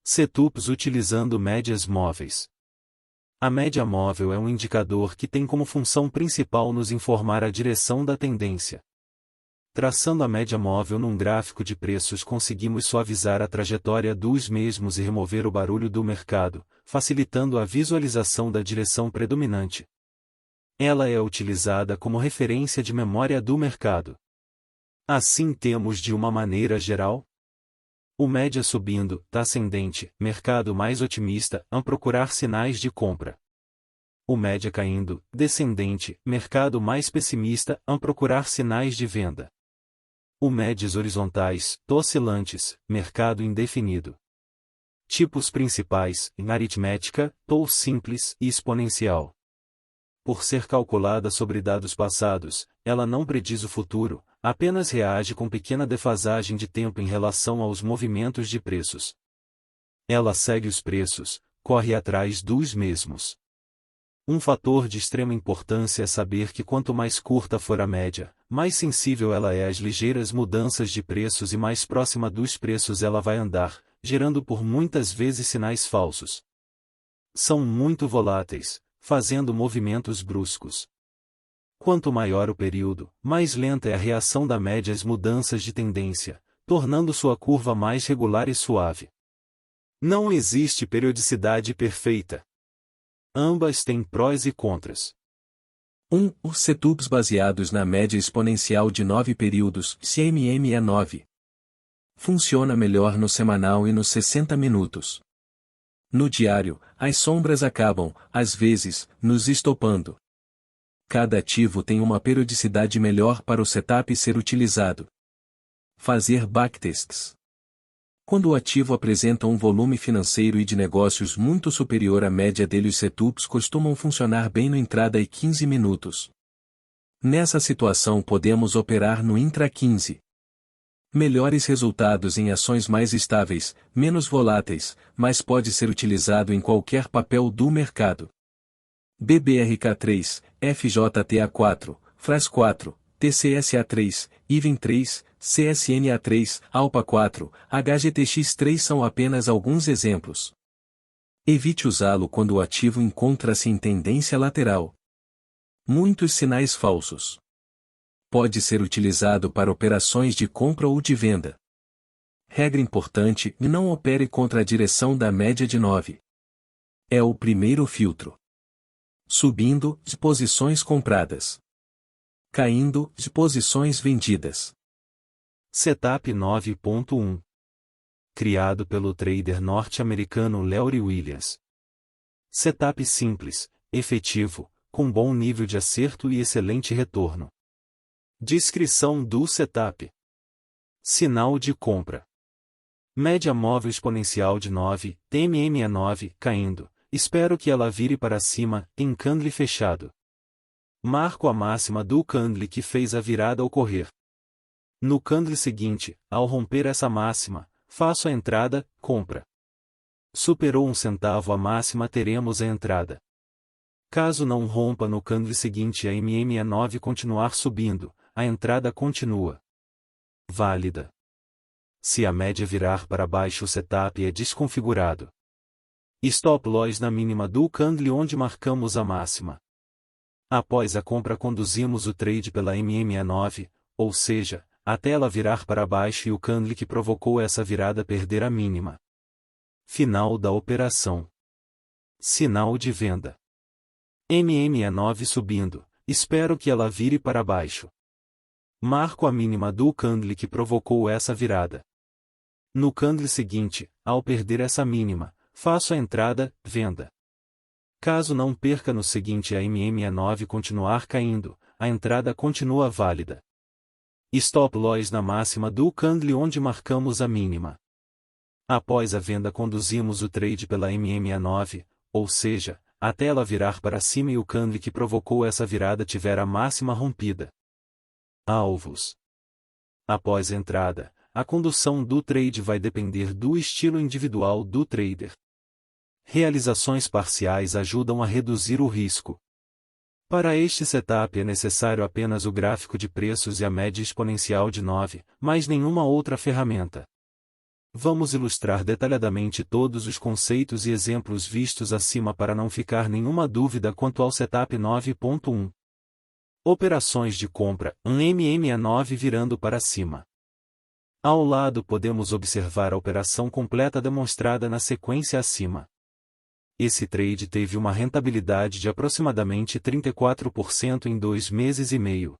Setups utilizando médias móveis. A média móvel é um indicador que tem como função principal nos informar a direção da tendência. Traçando a média móvel num gráfico de preços conseguimos suavizar a trajetória dos mesmos e remover o barulho do mercado, facilitando a visualização da direção predominante. Ela é utilizada como referência de memória do mercado. Assim temos de uma maneira geral, o média subindo, ascendente, mercado mais otimista, a procurar sinais de compra. O média caindo, descendente, mercado mais pessimista, a procurar sinais de venda. O médias horizontais, oscilantes, mercado indefinido. Tipos principais, aritmética, ou simples e exponencial. Por ser calculada sobre dados passados, ela não prediz o futuro, apenas reage com pequena defasagem de tempo em relação aos movimentos de preços. Ela segue os preços, corre atrás dos mesmos. Um fator de extrema importância é saber que quanto mais curta for a média, mais sensível ela é às ligeiras mudanças de preços e mais próxima dos preços ela vai andar, gerando por muitas vezes sinais falsos. São muito voláteis, fazendo movimentos bruscos. Quanto maior o período, mais lenta é a reação da média às mudanças de tendência, tornando sua curva mais regular e suave. Não existe periodicidade perfeita. Ambas têm prós e contras. 1. Os setups baseados na média exponencial de 9 períodos, CMM é 9. Funciona melhor no semanal e nos 60 minutos. No diário, as sombras acabam, às vezes, nos estopando. Cada ativo tem uma periodicidade melhor para o setup ser utilizado. Fazer backtests. Quando o ativo apresenta um volume financeiro e de negócios muito superior à média dele, os setups costumam funcionar bem no entrada e 15 minutos. Nessa situação podemos operar no intra 15. Melhores resultados em ações mais estáveis, menos voláteis, mas pode ser utilizado em qualquer papel do mercado. BBRK3, FJTA4, FRAS4, TCSA3, IVEN3, CSNA3, ALPA4, HGTX3 são apenas alguns exemplos. Evite usá-lo quando o ativo encontra-se em tendência lateral. Muitos sinais falsos. Pode ser utilizado para operações de compra ou de venda. Regra importante: não opere contra a direção da média de 9. É o primeiro filtro. Subindo, de posições compradas. Caindo, de posições vendidas. Setup 9.1. Criado pelo trader norte-americano Larry Williams. Setup simples, efetivo, com bom nível de acerto e excelente retorno. Descrição do setup. Sinal de compra. Média móvel exponencial de 9, TMM é 9, caindo. Espero que ela vire para cima, em candle fechado. Marco a máxima do candle que fez a virada ocorrer. No candle seguinte, ao romper essa máxima, faço a entrada, compra. Superou 1 centavo a máxima, teremos a entrada. Caso não rompa no candle seguinte, a MM9 continuar subindo, a entrada continua válida. Se a média virar para baixo, o setup é desconfigurado. Stop loss na mínima do candle onde marcamos a máxima. Após a compra conduzimos o trade pela MM9, ou seja, até ela virar para baixo e o candle que provocou essa virada perder a mínima. Final da operação. Sinal de venda. MM9 subindo, espero que ela vire para baixo. Marco a mínima do candle que provocou essa virada. No candle seguinte, ao perder essa mínima, faço a entrada, venda. Caso não perca no seguinte, a MM9 continuar caindo, a entrada continua válida. Stop loss na máxima do candle onde marcamos a mínima. Após a venda conduzimos o trade pela MM9, ou seja, até ela virar para cima e o candle que provocou essa virada tiver a máxima rompida. Alvos. Após a entrada, a condução do trade vai depender do estilo individual do trader. Realizações parciais ajudam a reduzir o risco. Para este setup é necessário apenas o gráfico de preços e a média exponencial de 9, mais nenhuma outra ferramenta. Vamos ilustrar detalhadamente todos os conceitos e exemplos vistos acima para não ficar nenhuma dúvida quanto ao Setup 9.1. Operações de compra, MMA9 virando para cima. Ao lado podemos observar a operação completa demonstrada na sequência acima. Esse trade teve uma rentabilidade de aproximadamente 34% em 2 meses e meio.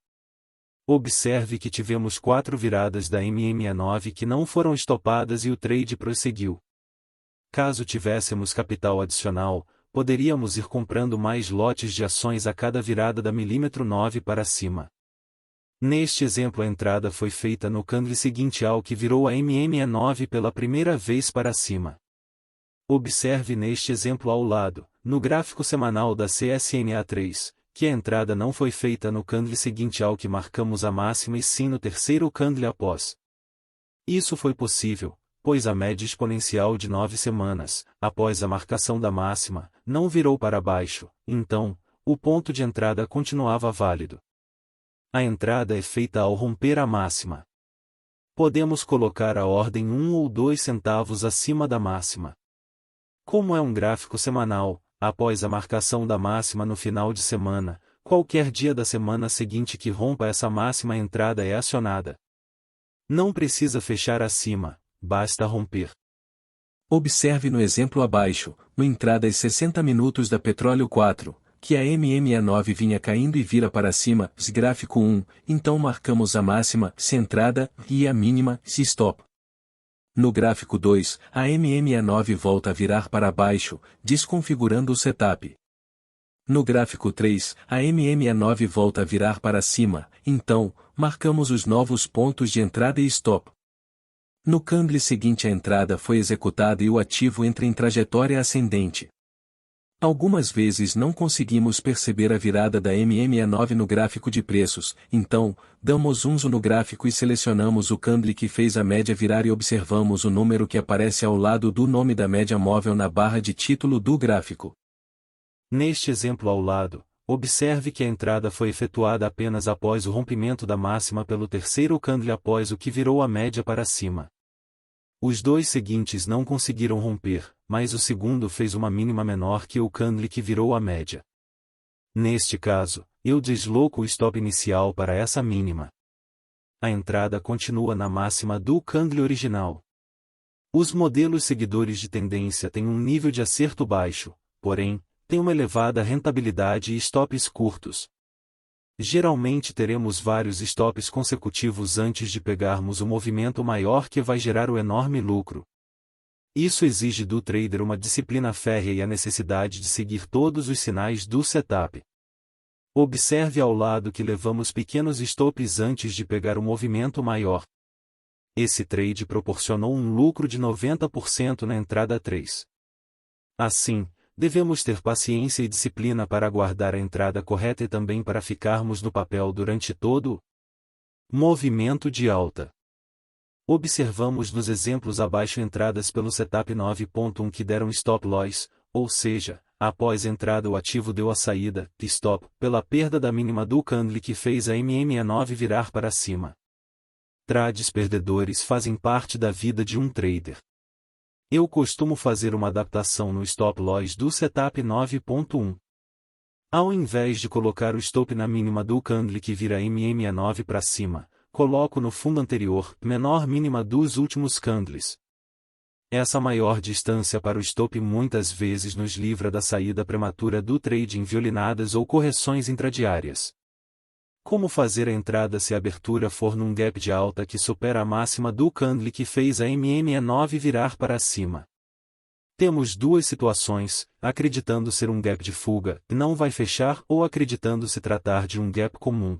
Observe que tivemos 4 viradas da MMA9 que não foram estopadas e o trade prosseguiu. Caso tivéssemos capital adicional, poderíamos ir comprando mais lotes de ações a cada virada da milímetro 9 para cima. Neste exemplo a entrada foi feita no candle seguinte ao que virou a MMA9 pela primeira vez para cima. Observe neste exemplo ao lado, no gráfico semanal da CSNA3, que a entrada não foi feita no candle seguinte ao que marcamos a máxima e sim no terceiro candle após. Isso foi possível, pois a média exponencial de 9 semanas, após a marcação da máxima, não virou para baixo, então, o ponto de entrada continuava válido. A entrada é feita ao romper a máxima. Podemos colocar a ordem 1 ou 2 centavos acima da máxima. Como é um gráfico semanal, após a marcação da máxima no final de semana, qualquer dia da semana seguinte que rompa essa máxima a entrada é acionada. Não precisa fechar acima, basta romper. Observe no exemplo abaixo, no entrada às 60 minutos da Petróleo 4, que a MMA9 vinha caindo e vira para cima, gráfico 1, então marcamos a máxima, se entrada, e a mínima, se stop. No gráfico 2, a MMA9 volta a virar para baixo, desconfigurando o setup. No gráfico 3, a MMA9 volta a virar para cima, então, marcamos os novos pontos de entrada e stop. No candle seguinte a entrada foi executada e o ativo entra em trajetória ascendente. Algumas vezes não conseguimos perceber a virada da MMA9 no gráfico de preços, então, damos um zoom no gráfico e selecionamos o candle que fez a média virar e observamos o número que aparece ao lado do nome da média móvel na barra de título do gráfico. Neste exemplo ao lado, observe que a entrada foi efetuada apenas após o rompimento da máxima pelo terceiro candle após o que virou a média para cima. Os dois seguintes não conseguiram romper, mas o segundo fez uma mínima menor que o candle que virou a média. Neste caso, eu desloco o stop inicial para essa mínima. A entrada continua na máxima do candle original. Os modelos seguidores de tendência têm um nível de acerto baixo, porém, têm uma elevada rentabilidade e stops curtos. Geralmente teremos vários stops consecutivos antes de pegarmos o movimento maior que vai gerar o enorme lucro. Isso exige do trader uma disciplina férrea e a necessidade de seguir todos os sinais do setup. Observe ao lado que levamos pequenos stops antes de pegar o movimento maior. Esse trade proporcionou um lucro de 90% na entrada 3. Assim, devemos ter paciência e disciplina para aguardar a entrada correta e também para ficarmos no papel durante todo o movimento de alta. Observamos nos exemplos abaixo entradas pelo Setup 9.1 que deram stop loss, ou seja, após entrada o ativo deu a saída, stop, pela perda da mínima do candle que fez a MMA9 virar para cima. Trades perdedores fazem parte da vida de um trader. Eu costumo fazer uma adaptação no stop loss do Setup 9.1. Ao invés de colocar o stop na mínima do candle que vira MMA9 para cima, coloco no fundo anterior, menor mínima dos últimos candles. Essa maior distância para o stop muitas vezes nos livra da saída prematura do trade em violinadas ou correções intradiárias. Como fazer a entrada se a abertura for num gap de alta que supera a máxima do candle que fez a MMA9 virar para cima? Temos duas situações, acreditando ser um gap de fuga, não vai fechar, ou acreditando se tratar de um gap comum.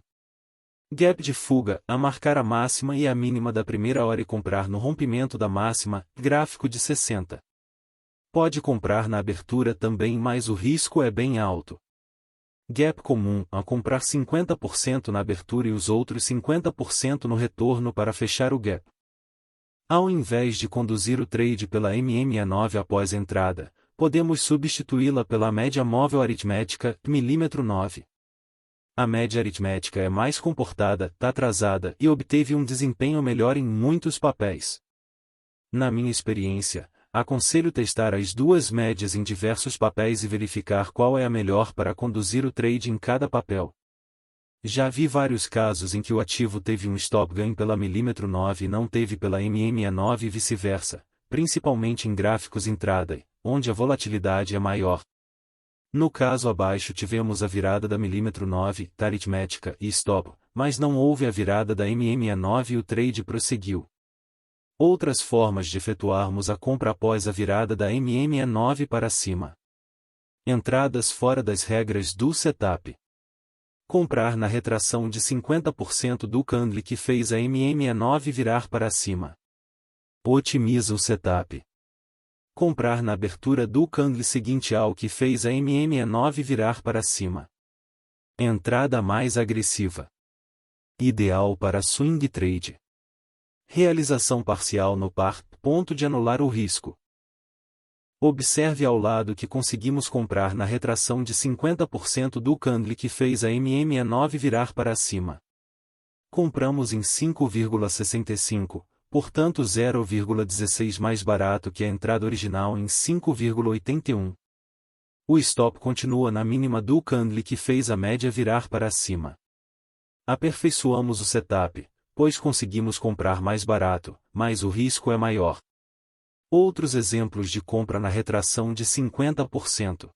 Gap de fuga, a marcar a máxima e a mínima da primeira hora e comprar no rompimento da máxima, gráfico de 60. Pode comprar na abertura também, mas o risco é bem alto. Gap comum, a comprar 50% na abertura e os outros 50% no retorno para fechar o gap. Ao invés de conduzir o trade pela MMA9 após entrada, podemos substituí-la pela média móvel aritmética, milímetro 9. A média aritmética é mais comportada, está atrasada e obteve um desempenho melhor em muitos papéis. Na minha experiência, aconselho testar as duas médias em diversos papéis e verificar qual é a melhor para conduzir o trade em cada papel. Já vi vários casos em que o ativo teve um stop gain pela mm9 e não teve pela MMA9 e vice-versa, principalmente em gráficos intraday, onde a volatilidade é maior. No caso abaixo tivemos a virada da mm9, aritmética e stop, mas não houve a virada da MMA9 e o trade prosseguiu. Outras formas de efetuarmos a compra após a virada da MMA9 para cima. Entradas fora das regras do setup. Comprar na retração de 50% do candle que fez a MMA9 virar para cima. Otimiza o setup. Comprar na abertura do candle seguinte ao que fez a MMA9 virar para cima. Entrada mais agressiva. Ideal para swing trade. Realização parcial no par, ponto de anular o risco. Observe ao lado que conseguimos comprar na retração de 50% do candle que fez a MMA9 virar para cima. Compramos em 5,65, portanto 0,16 mais barato que a entrada original em 5,81. O stop continua na mínima do candle que fez a média virar para cima. Aperfeiçoamos o setup, pois conseguimos comprar mais barato, mas o risco é maior. Outros exemplos de compra na retração de 50%.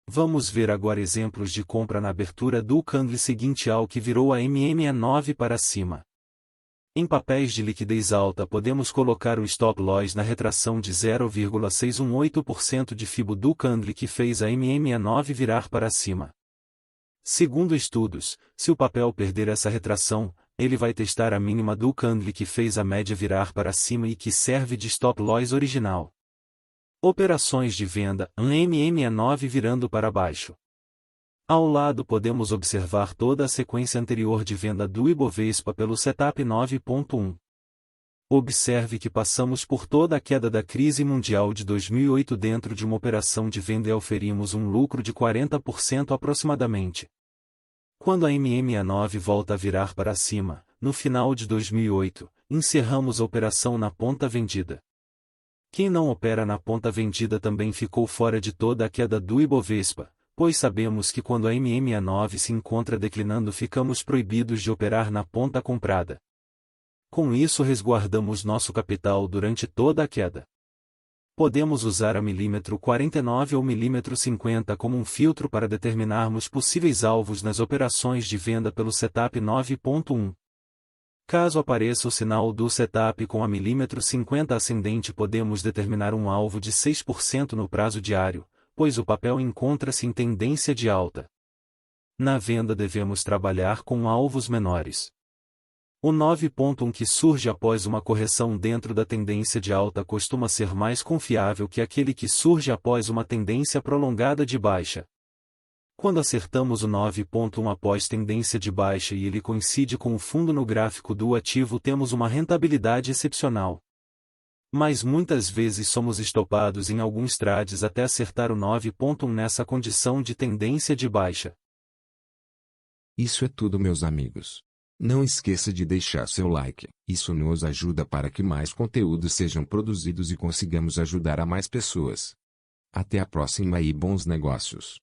Vamos ver agora exemplos de compra na abertura do candle seguinte ao que virou a MMA9 para cima. Em papéis de liquidez alta podemos colocar o stop loss na retração de 0,618% de FIBO do candle que fez a MMA9 virar para cima. Segundo estudos, se o papel perder essa retração, ele vai testar a mínima do candle que fez a média virar para cima e que serve de stop loss original. Operações de venda, MMA9 virando para baixo. Ao lado podemos observar toda a sequência anterior de venda do Ibovespa pelo setup 9.1. Observe que passamos por toda a queda da crise mundial de 2008 dentro de uma operação de venda e oferimos um lucro de 40% aproximadamente. Quando a MMA9 volta a virar para cima, no final de 2008, encerramos a operação na ponta vendida. Quem não opera na ponta vendida também ficou fora de toda a queda do Ibovespa, pois sabemos que quando a MMA9 se encontra declinando ficamos proibidos de operar na ponta comprada. Com isso resguardamos nosso capital durante toda a queda. Podemos usar a milímetro 49 ou milímetro 50 como um filtro para determinarmos possíveis alvos nas operações de venda pelo setup 9.1. Caso apareça o sinal do setup com a milímetro 50 ascendente podemos determinar um alvo de 6% no prazo diário, pois o papel encontra-se em tendência de alta. Na venda devemos trabalhar com alvos menores. O 9.1 que surge após uma correção dentro da tendência de alta costuma ser mais confiável que aquele que surge após uma tendência prolongada de baixa. Quando acertamos o 9.1 após tendência de baixa e ele coincide com o fundo no gráfico do ativo temos uma rentabilidade excepcional. Mas muitas vezes somos estopados em alguns trades até acertar o 9.1 nessa condição de tendência de baixa. Isso é tudo, meus amigos. Não esqueça de deixar seu like, isso nos ajuda para que mais conteúdos sejam produzidos e consigamos ajudar a mais pessoas. Até a próxima e bons negócios!